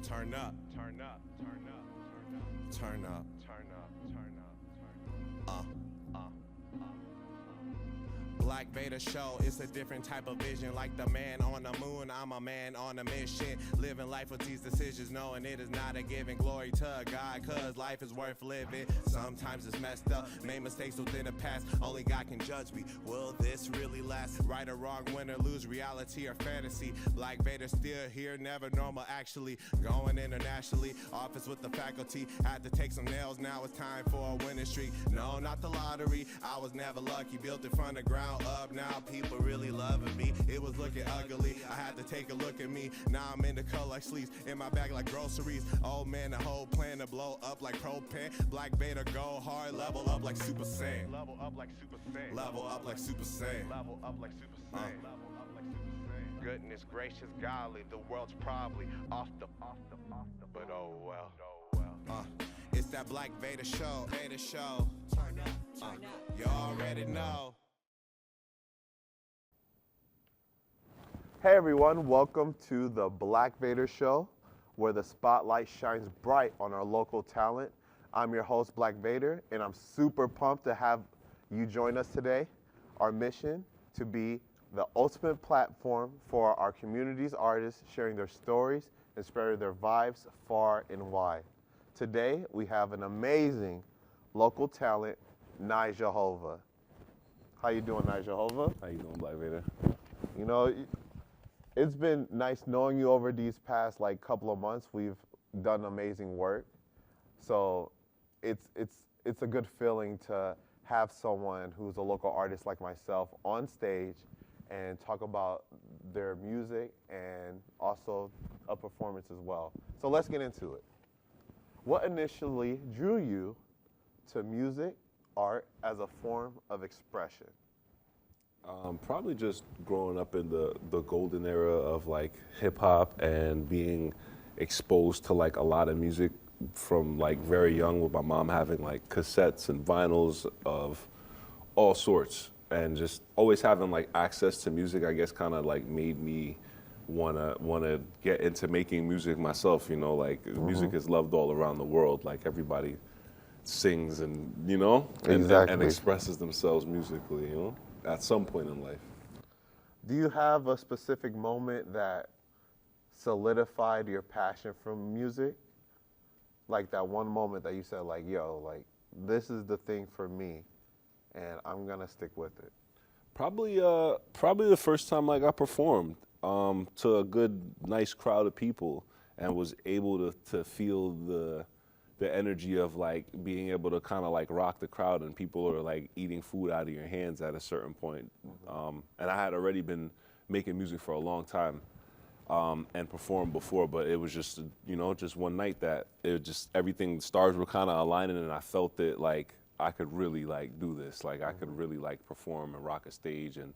Turn up, turn up, turn up, turn up, turn up, turn up, turn up, turn up. Blak Vader Show, it's a different type of vision. Like the man on the moon, I'm a man on a mission. Living life with these decisions, knowing it is not a given. Glory to God, cause life is worth living. Sometimes it's messed up, made mistakes within the past. Only God can judge me. Will this really last? Right or wrong, win or lose, reality or fantasy. Blak Vader still here, never normal actually. Going internationally, office with the faculty. Had to take some nails, now it's time for a winning streak. No, not the lottery, I was never lucky. Built it from the ground up, now people really loving me. It was looking ugly, I had to take a look at me. Now I'm in the color like sleeves, in my bag like groceries. Oh man, the whole plan to blow up like propane. Blak Vader go hard, level up like Super Saiyan. Level up like Super Saiyan. Level up like Super Saiyan. Level up like Super Saiyan. Level up like Super Saiyan. Goodness gracious, golly, the world's probably off the, but oh well. It's that Blak Vader Show, Vader Show. Turn up, you already know. Hey everyone, welcome to the Blak Vader Show, where the spotlight shines bright on our local talent. I'm your host, Blak Vader, and I'm super pumped to have you join us today. Our mission to be the ultimate platform for our community's artists, sharing their stories and spreading their vibes far and wide. Today, we have an amazing local talent, Nijahova. How you doing, Nijahova? How you doing, Blak Vader? You know, it's been nice knowing you over these past couple of months. We've done amazing work. So it's a good feeling to have someone who's a local artist like myself on stage and talk about their music and also a performance as well. So let's get into it. What initially drew you to music, art as a form of expression? Probably just growing up in the golden era of hip hop and being exposed to a lot of music from very young, with my mom having cassettes and vinyls of all sorts, and just always having access to music, I guess kind of made me wanna get into making music myself. You know, music is loved all around the world. Everybody sings and and expresses themselves musically. At some point in life. Do you have a specific moment that solidified your passion for music? Like that one moment that you said this is the thing for me and I'm gonna stick with it? Probably the first time I performed to a good, nice crowd of people and was able to feel the energy of being able to kind of rock the crowd, and people are eating food out of your hands at a certain point. And I had already been making music for a long time and performed before, but it was just just one night that everything, the stars were kind of aligning, and I felt that I could really do this, I could really perform and rock a stage, and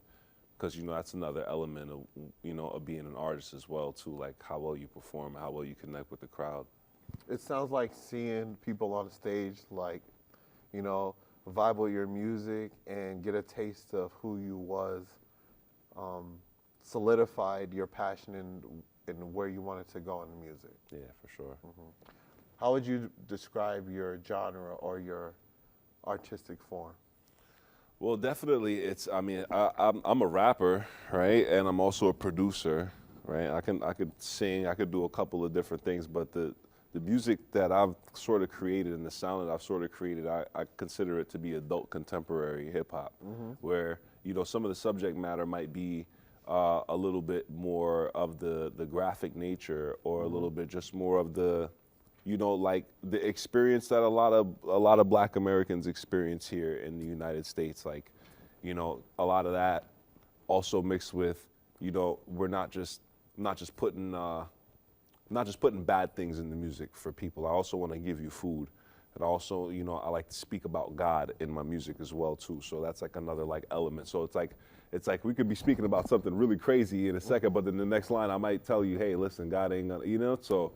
because that's another element of of being an artist as well too, how well you perform, how well you connect with the crowd. It sounds like seeing people on stage, vibe with your music and get a taste of who you was, solidified your passion in where you wanted to go in the music. Yeah, for sure. How would you describe your genre or your artistic form? Well, definitely, I'm a rapper, right, and I'm also a producer, right. I could sing, I could do a couple of different things, but the music that I've sort of created and the sound that I've sort of created, I consider it to be adult contemporary hip hop, where some of the subject matter might be a little bit more of the graphic nature, or a little bit just more of the the experience that a lot of Black Americans experience here in the United States. A lot of that also mixed with we're not just putting bad things in the music for people. I also want to give you food. And also, I like to speak about God in my music as well too. So that's another element. So it's like we could be speaking about something really crazy in a second, but then the next line I might tell you, hey, listen, God ain't gonna, so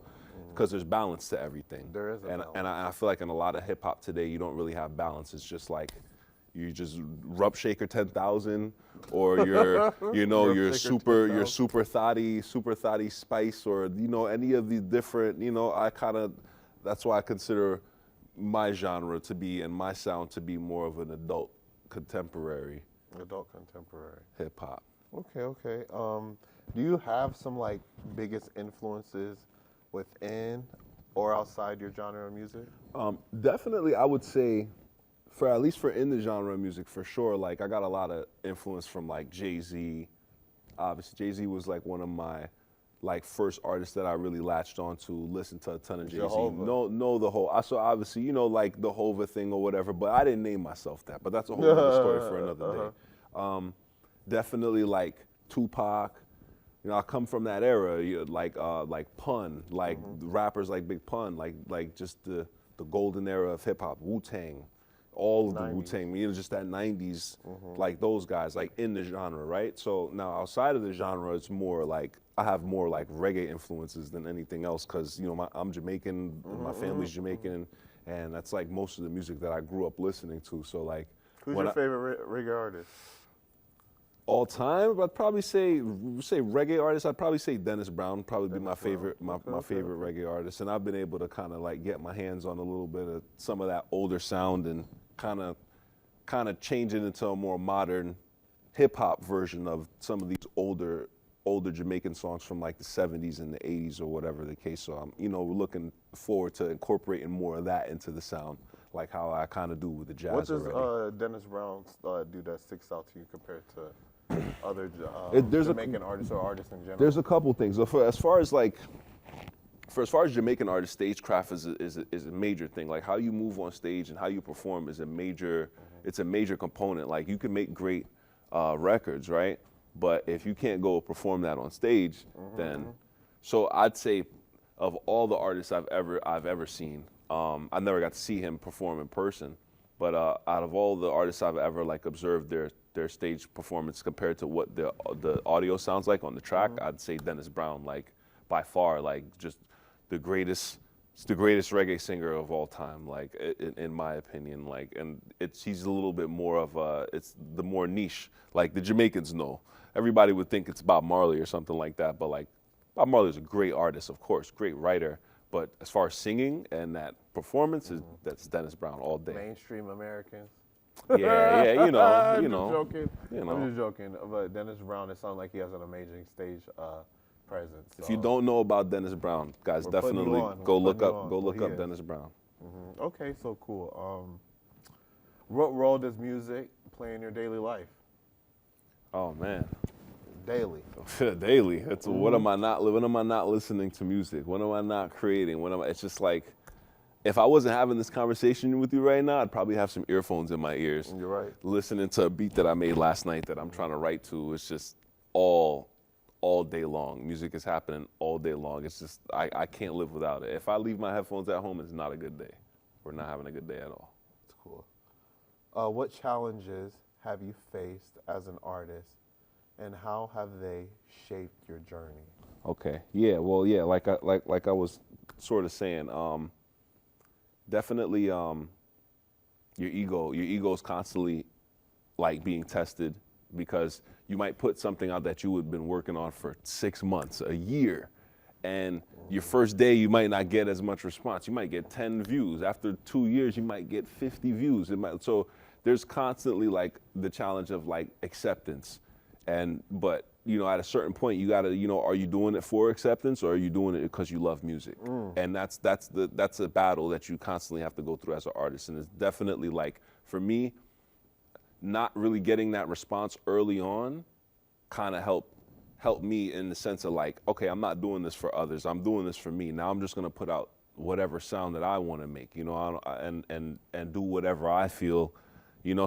because there's balance to everything. There is a balance. And I feel like in a lot of hip hop today, you don't really have balance. It's just you just Rump Shaker 10,000, or you're you're super thotty Spice, or any of the different that's why I consider my genre to be and my sound to be more of an adult contemporary hip hop. Okay. Do you have some like biggest influences within or outside your genre of music? Definitely, I would say, at least for in the genre of music, for sure. Like I got a lot of influence from like Jay-Z. Obviously, Jay-Z was like one of my first artists that I really latched on to, listen to a ton of Jay-Z. Know the whole. So obviously, like the Hova thing or whatever. But I didn't name myself that. But that's a whole other story for another day. Definitely like Tupac. I come from that era, like Pun, rappers like Big Pun, like just the golden era of hip hop, Wu-Tang, all of the Wu-Tang, just that 90s, like those guys, like in the genre, right? So now outside of the genre, it's more like, I have more like reggae influences than anything else, because I'm Jamaican, my family's Jamaican, and that's like most of the music that I grew up listening to. So like, who's your favorite reggae artist? All time, I'd probably say reggae artist. I'd probably say Dennis Brown. Probably be my favorite, my favorite reggae artist. And I've been able to kind of like get my hands on a little bit of some of that older sound and kind of change it into a more modern hip hop version of some of these older Jamaican songs from like the 70s and the 80s or whatever the case. So I'm looking forward to incorporating more of that into the sound, like how I kind of do with the jazz. What does Dennis Brown do that sticks out to you compared to other Jamaican artists or artists in general? There's a couple things. So as far as Jamaican artists, stagecraft is a major thing. Like how you move on stage and how you perform is a major. It's a major component. Like you can make great records, right? But if you can't go perform that on stage, then so I'd say of all the artists I've ever seen, I never got to see him perform in person, but out of all the artists I've ever like observed their stage performance compared to what the audio sounds like on the track, I'd say Dennis Brown, like by far, like just the greatest reggae singer of all time, like in my opinion, like, and he's a little bit more of it's the more niche, like the Jamaicans know. Everybody would think it's Bob Marley or something like that, but like Bob Marley's a great artist, of course, great writer. But as far as singing and that performance, that's Dennis Brown all day. Mainstream Americans. Yeah, I'm just joking. But Dennis Brown, it sounds like he has an amazing stage presence. So. If you don't know about Dennis Brown, guys, definitely go look up Dennis Brown. Okay, so cool. What role does music play in your daily life? Oh man. Daily. Daily. It's when am I not listening to music? When am I not creating? It's just like, if I wasn't having this conversation with you right now, I'd probably have some earphones in my ears. You're right. Listening to a beat that I made last night that I'm trying to write to. It's just all day long. Music is happening all day long. It's just, I can't live without it. If I leave my headphones at home, it's not a good day. We're not having a good day at all. That's cool. What challenges have you faced as an artist, and how have they shaped your journey? Okay. Yeah. Well. Yeah. Like I was sort of saying. Definitely. Your ego is constantly like being tested, because you might put something out that you had been working on for 6 months, a year, and your first day you might not get as much response. You might get 10 views. After 2 years, you might get 50 views. So there's constantly like the challenge of like acceptance. But at a certain point, you gotta, are you doing it for acceptance, or are you doing it because you love music? And that's a battle that you constantly have to go through as an artist. And it's definitely like, for me, not really getting that response early on kind of helped me in the sense of like, okay, I'm not doing this for others. I'm doing this for me. Now I'm just gonna put out whatever sound that I want to make, and do whatever I feel,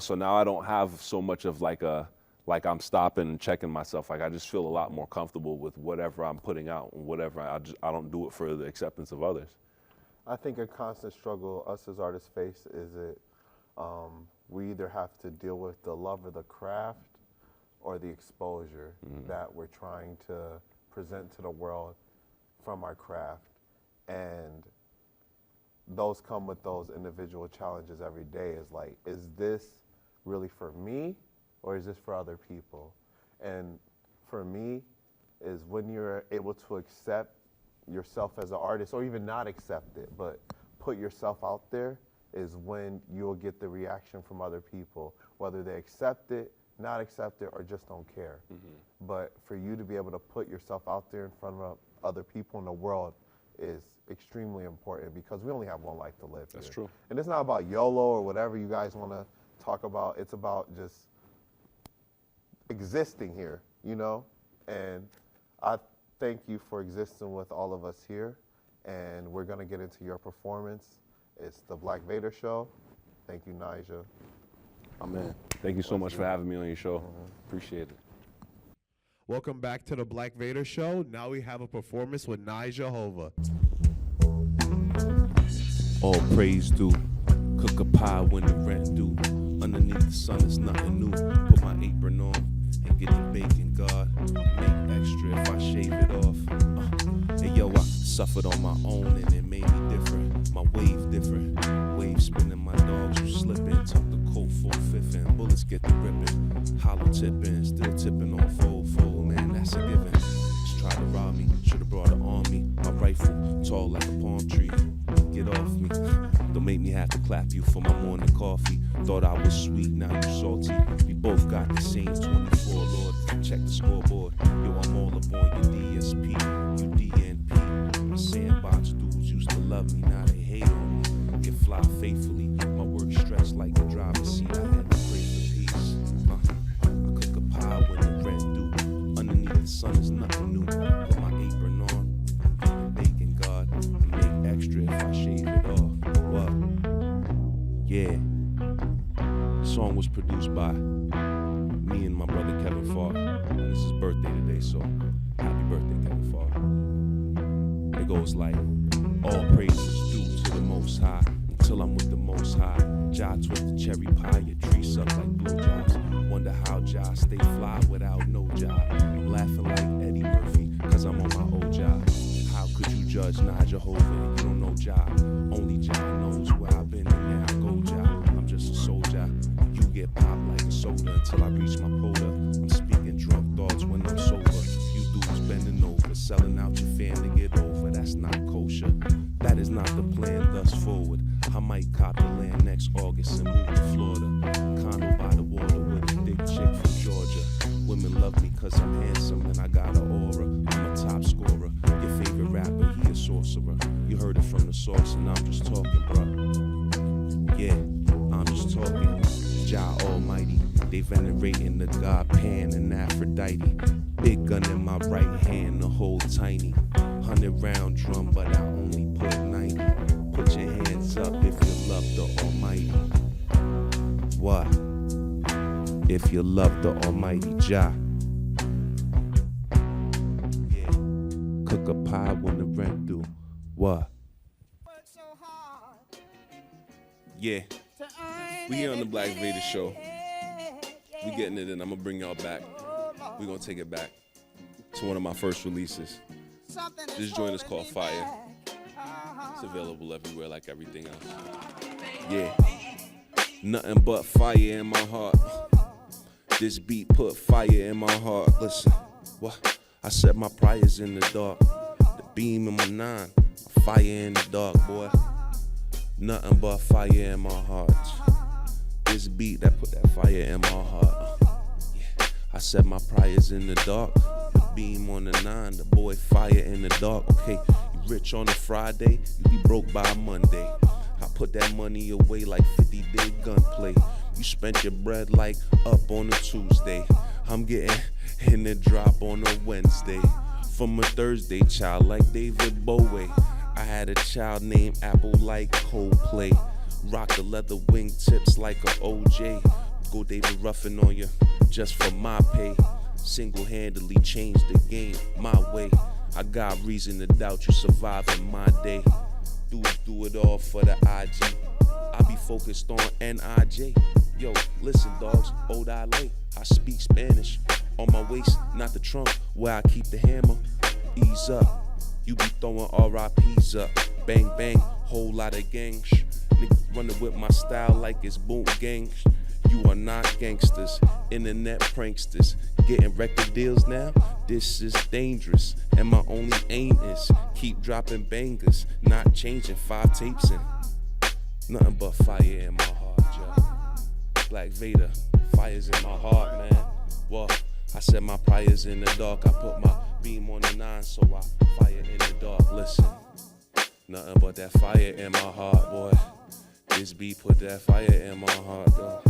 So now I don't have so much of like I'm stopping and checking myself. Like I just feel a lot more comfortable with whatever I'm putting out, and whatever I don't do it for the acceptance of others. I think a constant struggle us as artists face is we either have to deal with the love of the craft or the exposure that we're trying to present to the world from our craft, and those come with those individual challenges every day. Is like, is this really for me, or is this for other people? And for me, is when you're able to accept yourself as an artist, or even not accept it, but put yourself out there, is when you'll get the reaction from other people, whether they accept it, not accept it, or just don't care. But for you to be able to put yourself out there in front of other people in the world is extremely important, because we only have one life to live. That's here. true. And it's not about YOLO or whatever you guys want to talk about. It's about just existing here, you know? And I thank you for existing with all of us here. And we're going to get into your performance. It's the Blak Vader Show. Thank you, Nijah. Oh, man. Thank you so much for having me on your show. Appreciate it. Welcome back to the Blak Vader Show. Now we have a performance with Nijahova. All praise due. Cook a pie when the rent due. Underneath the sun, it's nothing new. Put my apron on and get the bacon, God. Make extra if I shave it off. Hey, yo, I suffered on my own and it made me different. My wave different. Wave spinning, my dogs were slipping. Tuck the coat 4/5 and bullets get the ripping. Hollow tipping, still tipping on fold, man, that's a given. Just tried to rob me, should've brought it on me. My rifle, tall like a palm tree. Get off me. Don't make me have to clap you for my morning coffee. Thought I was sweet, now you salty. We both got the same 24, Lord. Check the scoreboard. Yo, I'm all up on your DSP, you DNP. My sandbox dudes used to love me, now they hate on me. Get fly faithfully. My work stretched like the driver's seat. I had to pray for peace. I cook a pie when the rent due. Underneath the sun is nothing new. Put my apron on, get the bacon, God. Make extra if I shave it off. What? Yeah. The song was produced by me and my brother Kevin Farr. And this is his birthday today, so happy birthday, Kevin Farr. It goes like, all praises due to the Most High. Until I'm with the Most High. Jah twist the cherry pie, your tree suck like blue jobs. Wonder how Jah stay fly without no job. I'm laughing like Eddie Murphy, cause I'm on my old job. How could you judge Nijahova and you don't know Jah? Only Jah knows where I've been and now I go Jah. I'm just a soldier. You get popped like a soda until I reach my quota. I'm speaking drunk thoughts when I'm sober. You dudes bending over, selling out your family, get over. That's not kosher. That is not the plan thus forward. I might cop the land next August and move to Florida. Condo by the water with a thick chick from Georgia. Women love me cause I'm handsome and I got an aura. I'm a top scorer. Your favorite rapper, he a sorcerer. You heard it from the source and I'm just talking, bruh. Yeah, I'm just talking. Jah Almighty, they venerating the god Pan and Aphrodite. Big gun in my right hand, the whole tiny. 100-round drum, but I only put 90. Put your hands up if you love the Almighty. What? If you love the Almighty Jah. Yeah. Cook a pie when the rent due. What? Yeah. We here on the Blak Vader Show. We getting it in. I'm gonna bring y'all back. We're gonna take it back to one of my first releases. This joint is called Fire. It's available everywhere like everything else. Yeah. Nothing but fire in my heart. This beat put fire in my heart. Listen, what? I set my priors in the dark. The beam in my 9. Fire in the dark, boy. Nothing but fire in my heart. This beat that put that fire in my heart. Yeah. I set my priors in the dark. The beam on the 9. The boy fire in the dark. Okay, you rich on a Friday, you be broke by a Monday. I put that money away like 50-day gunplay. You spent your bread like up on a Tuesday. I'm getting in the drop on a Wednesday. From a Thursday child like David Bowie. I had a child named Apple like Coldplay. Rock the leather wingtips like a OJ. Go David Ruffin on you just for my pay. Single-handedly changed the game my way. I got reason to doubt you surviving my day. Do it all for the IG. I be focused on NIJ. Yo, listen, dogs, old I lay. I speak Spanish. On my waist, not the trunk, where I keep the hammer. Ease up. You be throwing RIPs up. Bang, bang, whole lot of gang. Niggas running with my style like it's boom gang. You are not gangsters, internet pranksters, getting record deals now. This is dangerous, and my only aim is keep dropping bangers, not changing 5 tapes and nothing but fire in my heart, yo. Blak Vader, fire's in my heart, man. Well, I said my prayers in the dark. I put my beam on the 9, so I fire in the dark. Listen, nothing but that fire in my heart, boy. This beat put that fire in my heart, though.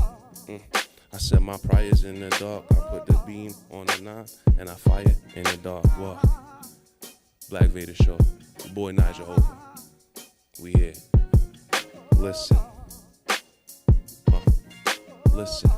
I said my prayers in the dark. I put the beam on the 9, and I fire in the dark. What? Blak Vader Show. Your boy Nijahova. We here. Listen. Listen.